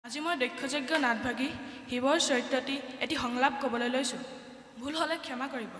আজি মই দক্ষযজ্ঞ নাটভাগী শিৱৰ চৰিত্ৰটি এটি সংলাপ ক'বলৈ লৈছোঁ। ভুল হ'লে ক্ষমা কৰিব।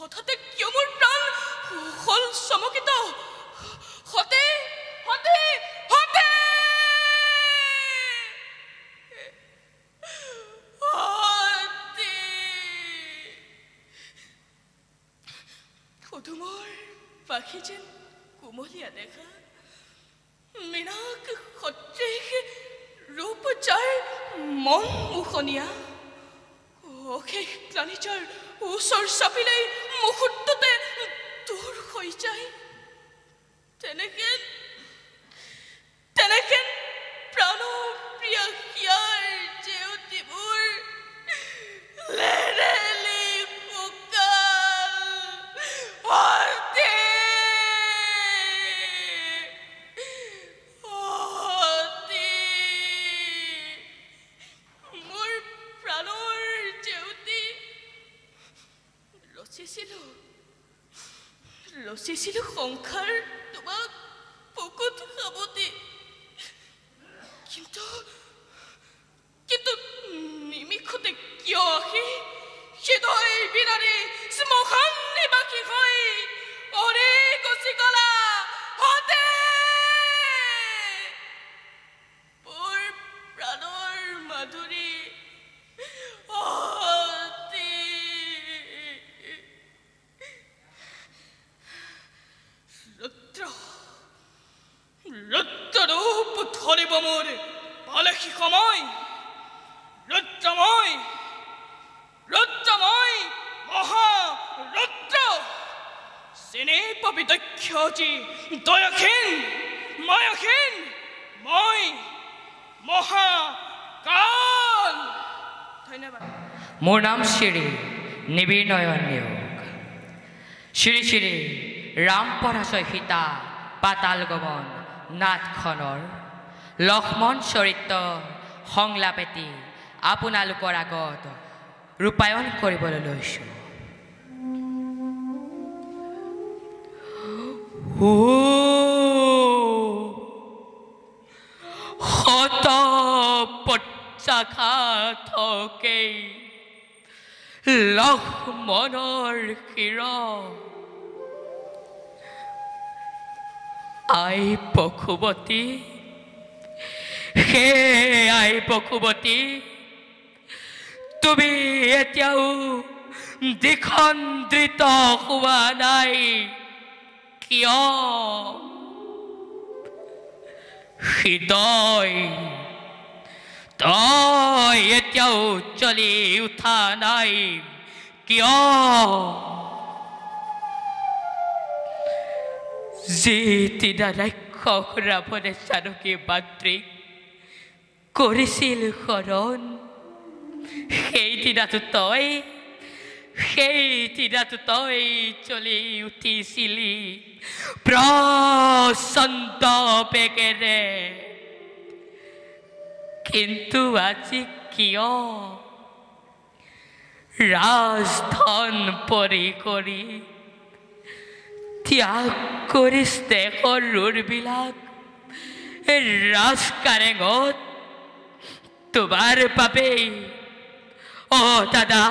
হঠাতে কিয় মোৰ প্ৰাণ হল চমকিত? হতে হতে হতে পদুমৰ পাখি যেন কোমলীয়া দেখা, মীনাক সদৃশ ৰূপ যাৰ মন মোহনীয়া, অশেষ ক্লানিচাৰ ওচৰ চাপিলেই মুহূৰ্ততে দূৰ হৈ যায়। তেনেকে প্ৰাণপ্ৰিয় হিয়াৰ জেউতিবোৰ লেৰেলি শুকাল। মোৰ প্ৰাণৰ জেউতি ৰচিছিলো সংসাৰ তোমাক বুকুত সাৱটি, কিন্তু নিমিষতে কিয় আহি হৃদয় বিনাৰে শ্মশান নিবাসী হৈ অৰে গছি গলা হতে? মোৰ প্ৰাণৰ মাধুৰী ৰুদ্ৰৰূপ ধৰিব মোৰ পালকি সময়, ৰুদ্ৰময় মহাৰুদ্ৰ সিনে পাবি দক্ষজি দয়াহীন মায়াহীন মই মহাকাল। ধন্যবাদ। মোৰ নাম শ্ৰী নিবিড় নয়ন নিয়োগ। শ্ৰী শ্ৰী ৰাম পৰাজয় সীতা পাতাল গমন নাটখনৰ লক্ষ্মণ চৰিত্ৰ সংলাপ এটি আপোনালোকৰ আগত ৰূপায়ণ কৰিবলৈ লৈছোঁ। শত পঞ্চাঘাতকেই লক্ষ্মণৰ শিৰ, আই পশুৱতী হে আই পশুৱতী, তুমি এতিয়াও দ্বিখণ্ডিত হোৱা নাই কিয়? হৃদয় তই এতিয়াও চলি উঠা নাই কিয়? যি তিনা ৰাক্ষস ৰাৱণে জানকী মাতৃক কৰিছিল হৰণ, সেইদিনাটো তই চলি উঠিছিলি প্ৰচণ্ড বেগেৰে, কিন্তু আজি কিয় ৰাজধন পৰি কৰি ত্যাগ কৰিছ দেশৰ ৰুৰবিলাক ৰাজকাৰেঙত? তোমাৰ বাবেই দাদা,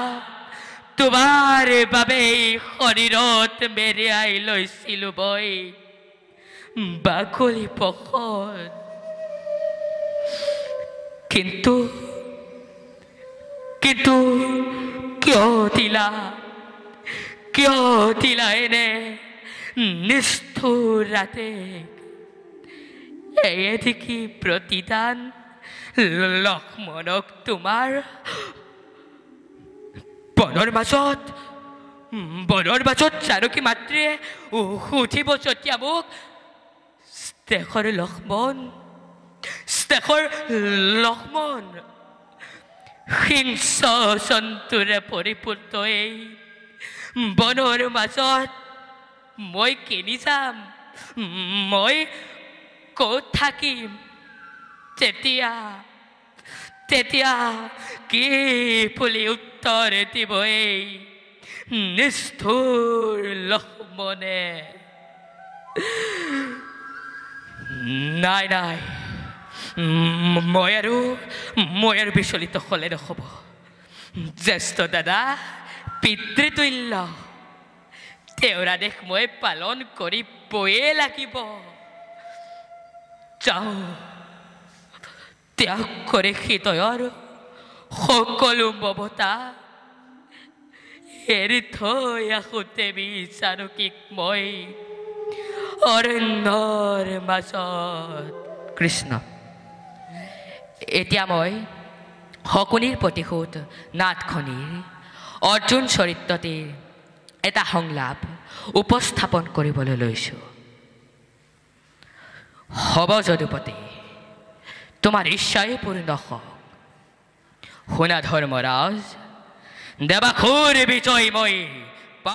তোমাৰ বাবেই শৰীৰত মেৰিয়াই লৈছিলো মই বাকলি পখন, কিন্তু কিয় দিলা এনে নিষ্ঠুৰাতে? এয়েদি কি প্ৰতিদান লক্ষ্মণক তোমাৰ? বনৰ মাজত জানকী মাতৃয়ে সুধিব যেতিয়া মোক দেশৰ লক্ষ্মণ হিংস্ৰ জন্তুৰে পৰিপূৰ্ণ এই বনৰ মাজত মই কেনি যাম মই ক'ত থাকিম তেতিয়া কি বুলি উত্তৰ দিব এই নিষ্ঠুৰ লক্ষ্মণে নাই মই আৰু বিচলিত হ'লে নহ'ব জ্যেষ্ঠ দাদা পিতৃতুল্য তেওঁৰ আদেশ মই পালন কৰিবয়ে লাগিব যাওঁ ত্যাগ কৰি হৃদয়ৰ সকলো মমতা এৰি থৈ আহোঁতে বিচাৰকীক মই অৰণ্যৰ মাজত কৃষ্ণ এতিয়া মই শকুনিৰ প্ৰতিশোধ নাটখনিৰ অৰ্জুন চৰিত্ৰটিৰ এটা সংলাপ উপস্থাপন কৰিবলৈ লৈছোঁ হ'ব যদুপতি তোমাৰ ইচ্ছাই পূৰ্ণ হওক শুনা ধৰ্মৰাজ দেৱাসুৰ বিজয় মই